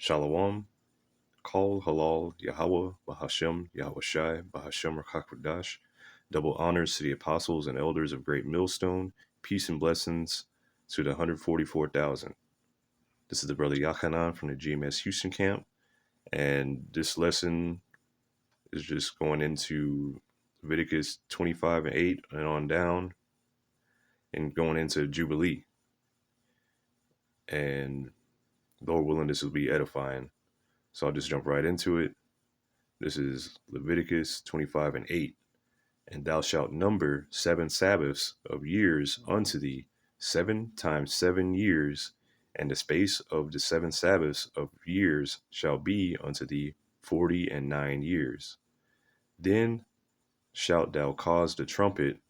Shalom, Kol Halal Yahweh Bahashem Yahweh Shai Bahashem Rakakwadash. Double honors to the apostles and elders of Great Millstone. Peace and blessings to the 144,000. This is the brother Yachanan from the GMS Houston camp, and this lesson is just going into Leviticus 25:8 and on down, and going into Jubilee. And Lord willing, this will be edifying. So I'll just jump right into it. This is Leviticus 25:8. And thou shalt number 7 Sabbaths of years unto thee, 7 times 7 years, and the space of the 7 Sabbaths of years shall be unto thee 49 years. Then shalt thou cause the trumpet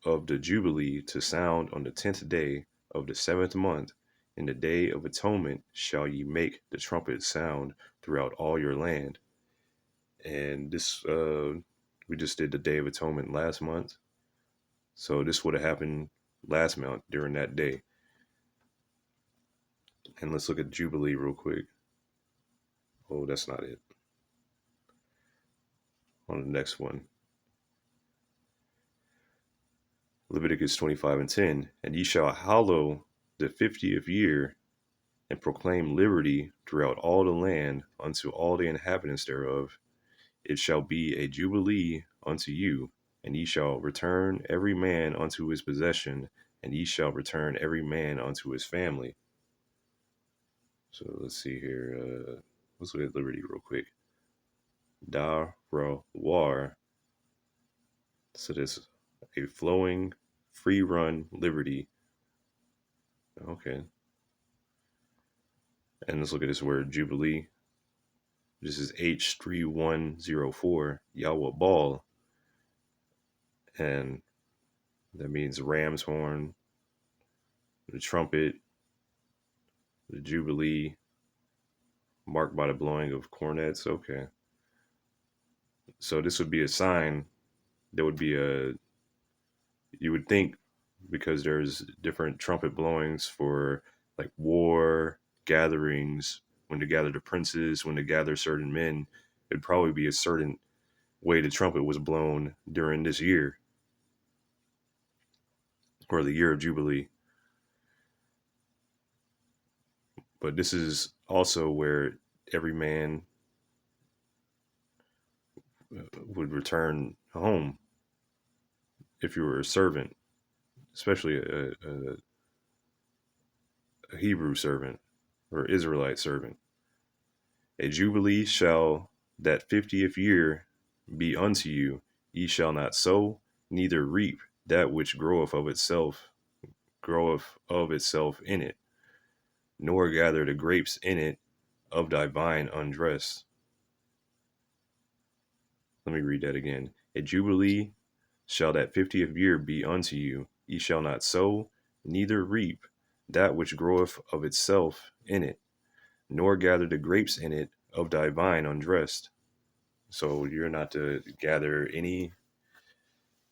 of the Jubilee to sound on the 10th day of the 7th month. In the day of atonement shall ye make the trumpet sound throughout all your land. And this, we just did the Day of Atonement last month. So this would have happened last month during that day. And let's look at Jubilee real quick. Oh, that's not it. On the next one. Leviticus 25:10. And ye shall hallow the 50th year, and proclaim liberty throughout all the land unto all the inhabitants thereof. It shall be a jubilee unto you, and ye shall return every man unto his possession, and ye shall return every man unto his family. So let's see here. Let's look at liberty real quick. Dar ro war. So this is a flowing, free run liberty. Okay. And let's look at this word jubilee. This is H3104 Yahweh Ball. And that means ram's horn, the trumpet, the jubilee, marked by the blowing of cornets. Okay. So this would be a sign. There would be you would think, because there's different trumpet blowings for like war gatherings, when to gather the princes, when to gather certain men, it'd probably be a certain way the trumpet was blown during this year, or the year of Jubilee. But this is also where every man would return home if you were a servant, especially a Hebrew servant or Israelite servant. A jubilee shall that 50th year be unto you. Ye shall not sow, neither reap that which groweth of itself in it, nor gather the grapes in it of thy vine undressed. Let me read that again. A jubilee shall that 50th year be unto you. Ye shall not sow, neither reap that which groweth of itself in it, nor gather the grapes in it of thy vine undressed. So you're not to gather any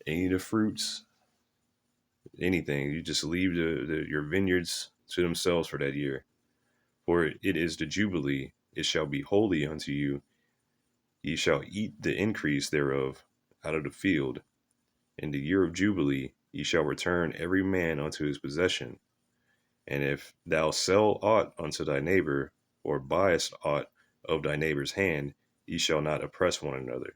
of the fruits, anything. You just leave your vineyards to themselves for that year. For it is the Jubilee, it shall be holy unto you. Ye shall eat the increase thereof out of the field. In the year of Jubilee ye shall return every man unto his possession. And if thou sell aught unto thy neighbor, or buyest aught of thy neighbor's hand, ye shall not oppress one another.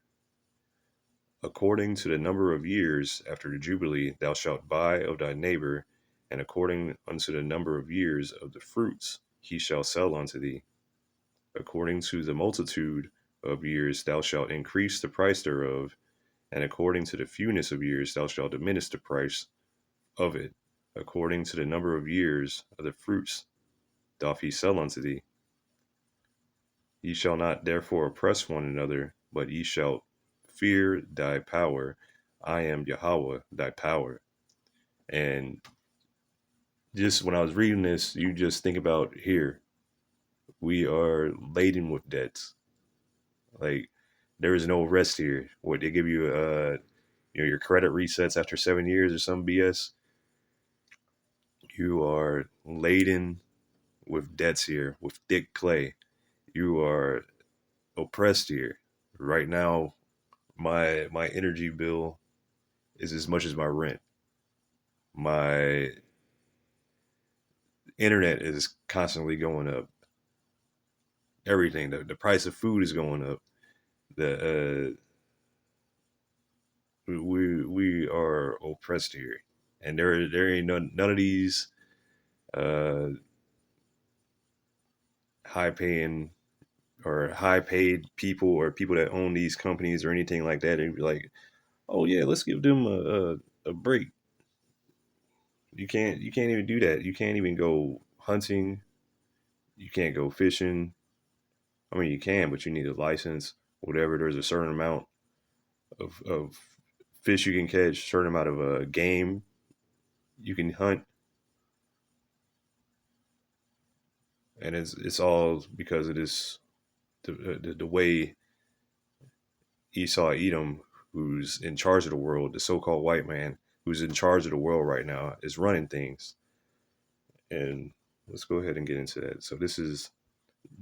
According to the number of years after the Jubilee thou shalt buy of thy neighbor, and according unto the number of years of the fruits he shall sell unto thee. According to the multitude of years thou shalt increase the price thereof, and according to the fewness of years thou shalt diminish the price of it. According to the number of years of the fruits doth he sell unto thee. Ye shall not therefore oppress one another, but ye shall fear thy power. I am Yahweh, thy power. And just when I was reading this, you just think about here, we are laden with debts. Like, there is no rest here. What they give you, your credit resets after 7 years or some BS. You are laden with debts here, with thick clay. You are oppressed here. Right now, my energy bill is as much as my rent. My internet is constantly going up. Everything. The price of food is going up. The we are oppressed here, and there ain't none of these uh, high paying or high paid people or people that own these companies or anything like that. And be like, oh yeah, let's give them a break. You can't even do that. You can't even go hunting. You can't go fishing. I mean, you can, but you need a license. Whatever. There's a certain amount of fish you can catch, certain amount of game you can hunt, and it's all because of this the way Esau Edom, who's in charge of the world, the so-called white man who's in charge of the world right now, is running things. And let's go ahead and get into that. So this is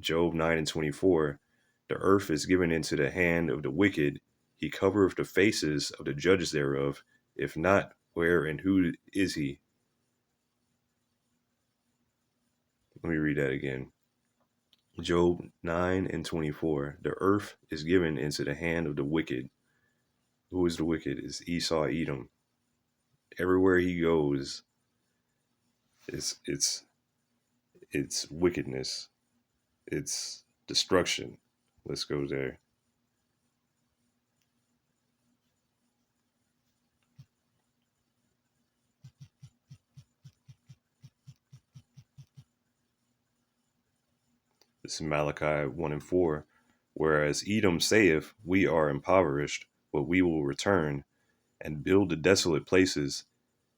Job 9:24. The earth is given into the hand of the wicked. He covereth the faces of the judges thereof. If not, where and who is he? Let me read that again. Job 9:24. The earth is given into the hand of the wicked. Who is the wicked? Is Esau Edom. Everywhere he goes, it's it's it's wickedness. It's destruction. Let's go there. This is Malachi 1:4. Whereas Edom saith, we are impoverished, but we will return and build the desolate places.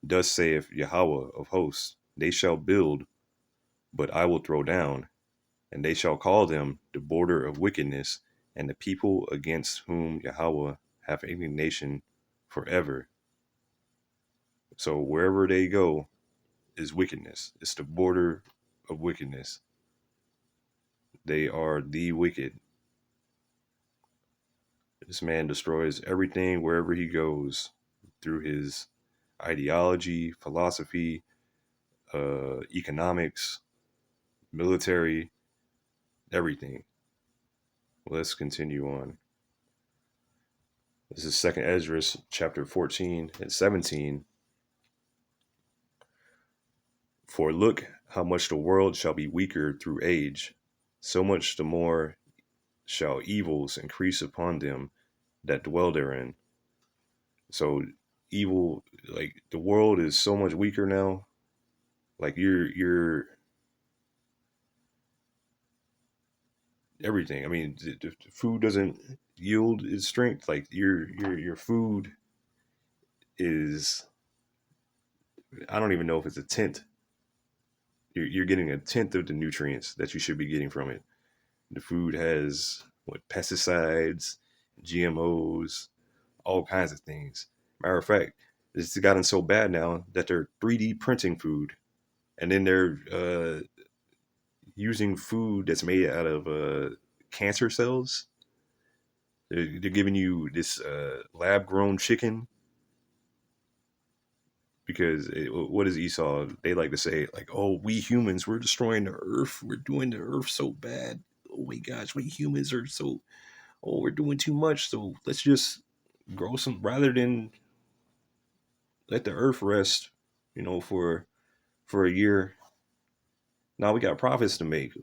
Thus saith Yahweh of hosts, they shall build, but I will throw down, and they shall call them the border of wickedness, and the people against whom Yahweh hath indignation forever. So wherever they go is wickedness. It's the border of wickedness. They are the wicked. This man destroys everything wherever he goes through his ideology, philosophy, economics, military, everything. Let's continue on. This is Second Esdras chapter 14 and 17. For look how much the world shall be weaker through age, so much the more shall evils increase upon them that dwell therein. So evil, like the world is so much weaker now. Like you're everything. I mean, the food doesn't yield its strength. Like your food is, I don't even know if it's a tenth. You're getting a tenth of the nutrients that you should be getting from it. The food has what pesticides, GMOs, all kinds of things. Matter of fact, it's gotten so bad now that they're 3D printing food, and then they're using food that's made out of cancer cells. They're giving you this lab grown chicken because what is Esau? They like to say like, "Oh, we humans, we're destroying the earth. We're doing the earth so bad. Oh my gosh, we humans are so. Oh, we're doing too much. So let's just grow some rather than let the earth rest. For a year. Now we got profits to make.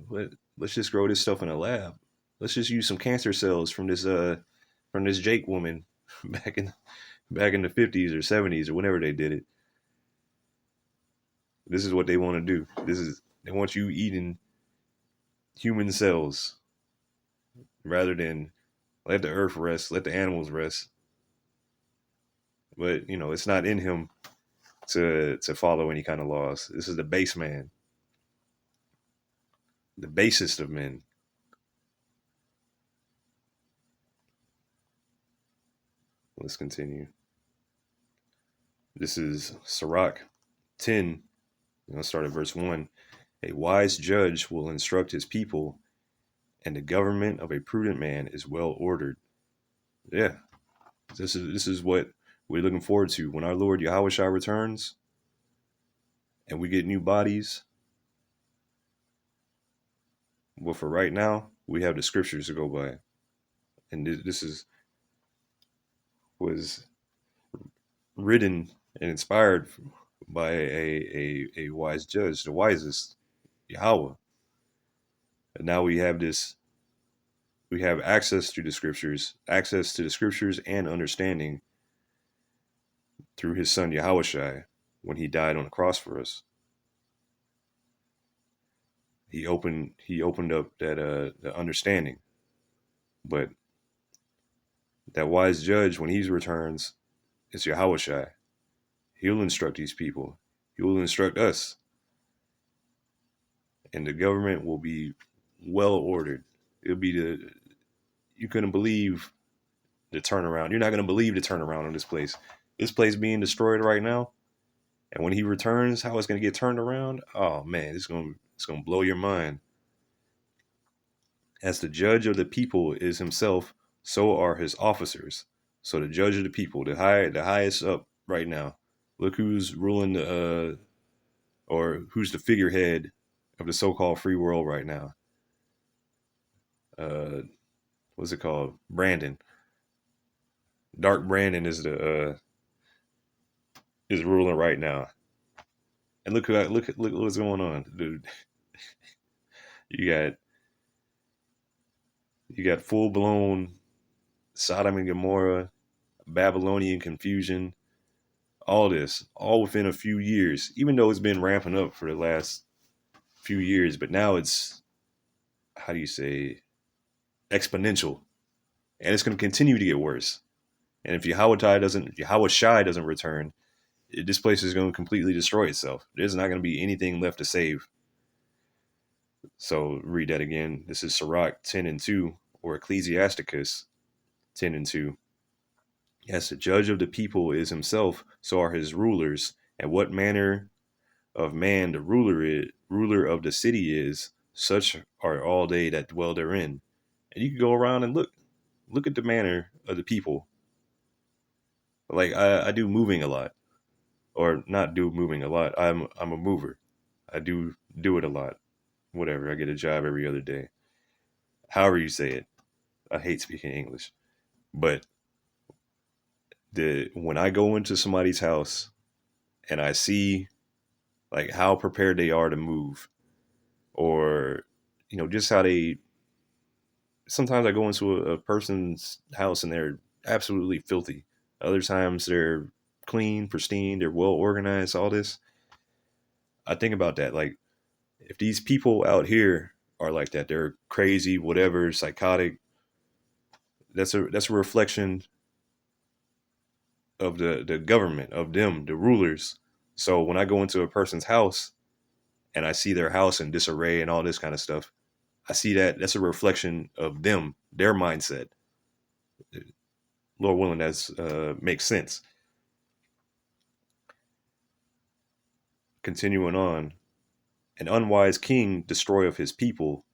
Let's just grow this stuff in a lab. Let's just use some cancer cells from this Jake woman back in back in the 50s or 70s or whenever they did it. This is what they want to do. They want you eating human cells rather than let the earth rest, let the animals rest. But it's not in him to follow any kind of laws. This is the base man, the basest of men. Let's continue. This is Sirach 10. I'll start at verse 1. A wise judge will instruct his people, and the government of a prudent man is well ordered. Yeah, this is what we're looking forward to when our Lord Yahushua returns and we get new bodies. Well, for right now, we have the scriptures to go by, and this is was written and inspired by a wise judge, the wisest, Yahweh. And now we have this, we have access to the scriptures and understanding through his son Yahushua when he died on the cross for us. He opened up that the understanding. But that wise judge, when he returns, is Yahushua. He'll instruct these people. He will instruct us. And the government will be well ordered. It'll be you couldn't believe the turnaround. You're not going to believe the turnaround on this place. This place being destroyed right now. And when he returns, how it's going to get turned around? Oh man, it's going to blow your mind. As the judge of the people is himself, so are his officers. So the judge of the people, the highest up right now. Look who's ruling or who's the figurehead of the so-called free world right now. What's it called? Brandon. Dark Brandon is ruling right now. And look what's going on, dude. You got full blown Sodom and Gomorrah, Babylonian confusion, all this, all within a few years, even though it's been ramping up for the last few years, but now it's, how do you say, exponential. And it's going to continue to get worse. And if Yahushai doesn't return, this place is going to completely destroy itself. There's not going to be anything left to save. So read that again. This is Sirach 10:2, or Ecclesiasticus 10:2. Yes, the judge of the people is himself, so are his rulers. And what manner of man the ruler of the city is, such are all they that dwell therein. And you can go around and look at the manner of the people. Like I do moving a lot, or not do moving a lot. I'm a mover. I do it a lot. Whatever. I get a job every other day. However you say it. I hate speaking English, but when I go into somebody's house and I see like how prepared they are to move, or just how they. Sometimes I go into a person's house and they're absolutely filthy. Other times they're clean, pristine, they're well organized. All this. I think about that. Like, if these people out here are like that, they're crazy, whatever, psychotic. That's a reflection of the government, of them, the rulers. So when I go into a person's house and I see their house in disarray and all this kind of stuff, I see that's a reflection of them, their mindset. Lord willing, that makes sense. Continuing on, an unwise king destroyeth his people,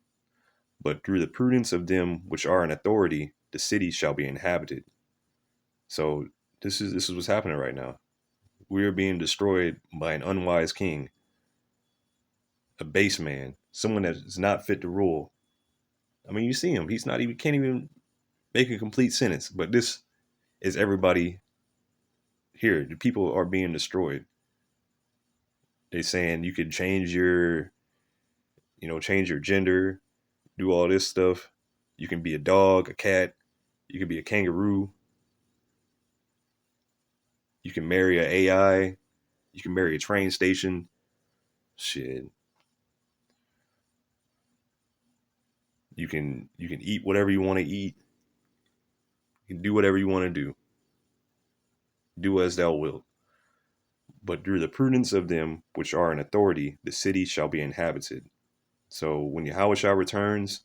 but through the prudence of them which are in authority, the city shall be inhabited. So this is what's happening right now. We are being destroyed by an unwise king, a base man, someone that is not fit to rule. I mean, you see him; he's not even can't even make a complete sentence. But this is everybody here. The people are being destroyed. They're saying you could change your gender, do all this stuff. You can be a dog, a cat. You can be a kangaroo. You can marry an AI. You can marry a train station. Shit. You can eat whatever you want to eat. You can do whatever you want to do. Do as thou wilt. But through the prudence of them which are in authority, the city shall be inhabited. So when Yahushua returns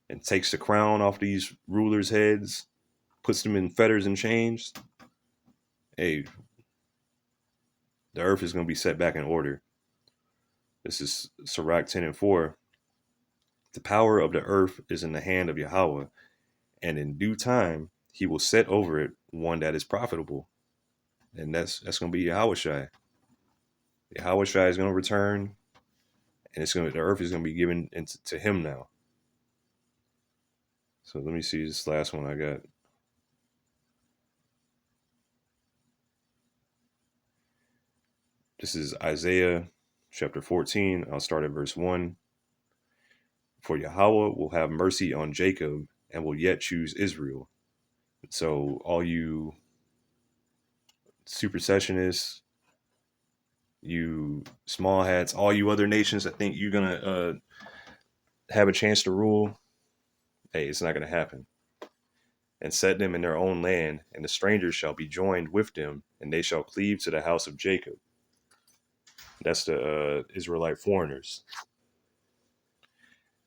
and takes the crown off these rulers' heads, puts them in fetters and chains, hey, the earth is going to be set back in order. This is Sirach 10:4. The power of the earth is in the hand of Yahweh, and in due time he will set over it one that is profitable. And that's gonna be Yahushai. Yahushai is gonna return, and the earth is gonna be given to him now. So let me see this last one I got. This is Isaiah chapter 14. I'll start at verse 1. For Yahweh will have mercy on Jacob and will yet choose Israel. So all you supersessionists, you small hats, all you other nations that think you're going to have a chance to rule, hey, it's not going to happen. And set them in their own land, and the strangers shall be joined with them, and they shall cleave to the house of Jacob. That's the Israelite foreigners.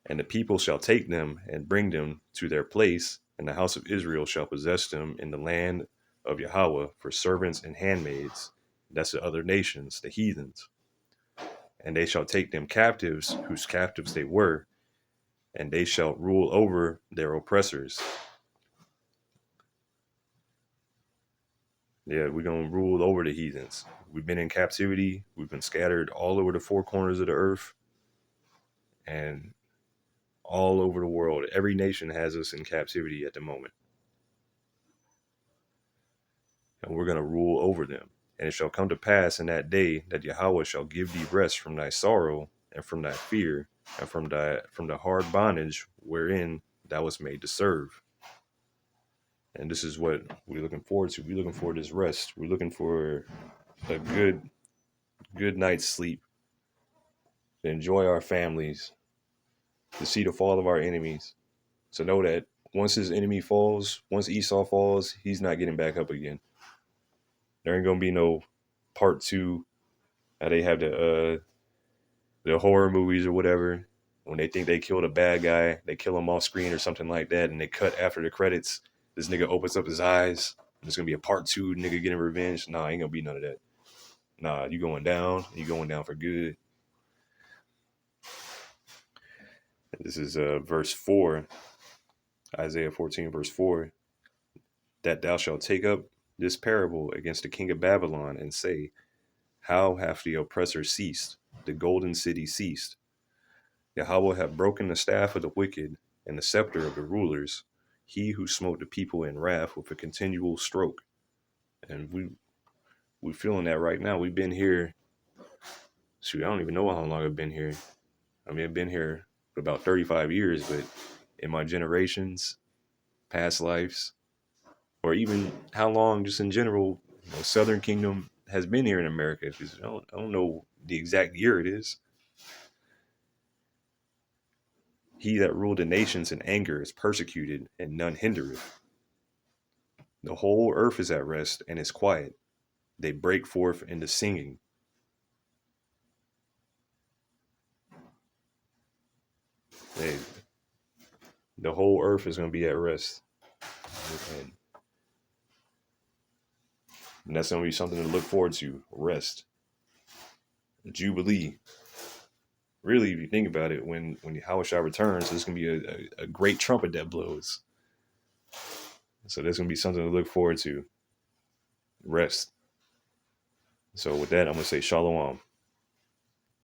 And the people shall take them and bring them to their place, and the house of Israel shall possess them in the land of Yahweh for servants and handmaids. That's the other nations, the heathens. And they shall take them captives, whose captives they were, and they shall rule over their oppressors. Yeah, we're going to rule over the heathens. We've been in captivity. We've been scattered all over the four corners of the earth and all over the world. Every nation has us in captivity at the moment. And we're going to rule over them. And it shall come to pass in that day that Yahweh shall give thee rest from thy sorrow and from thy fear and from the hard bondage wherein thou wast made to serve. And this is what we're looking forward to. We're looking for this rest. We're looking for a good night's sleep, to enjoy our families, to see the fall of our enemies, to know that once his enemy falls, once Esau falls, he's not getting back up again. There ain't gonna be no part two. How they have the horror movies or whatever. When they think they killed a bad guy, they kill him off screen or something like that, and they cut after the credits. This nigga opens up his eyes. And there's gonna be a part two, nigga getting revenge. Nah, ain't gonna be none of that. Nah, you going down. You going down for good. This is verse 4, Isaiah 14, verse 4. That thou shalt take up this parable against the king of Babylon and say, how hath the oppressor ceased? The golden city ceased. Yahweh hath broken the staff of the wicked and the scepter of the rulers, he who smote the people in wrath with a continual stroke. And we're feeling that right now. We've been here. Shoot, I don't even know how long I've been here. I mean, I've been here for about 35 years, but in my generations, past lives, or even how long just in general, Southern Kingdom has been here in America. Because I don't know the exact year it is. He that ruled the nations in anger is persecuted, and none hindereth. The whole earth is at rest and is quiet. They break forth into singing. The whole earth is going to be at rest. And that's going to be something to look forward to. Rest. Jubilee. Really, if you think about it, when Yahushua returns, there's going to be a great trumpet that blows. So there's going to be something to look forward to. Rest. So with that, I'm going to say shalom.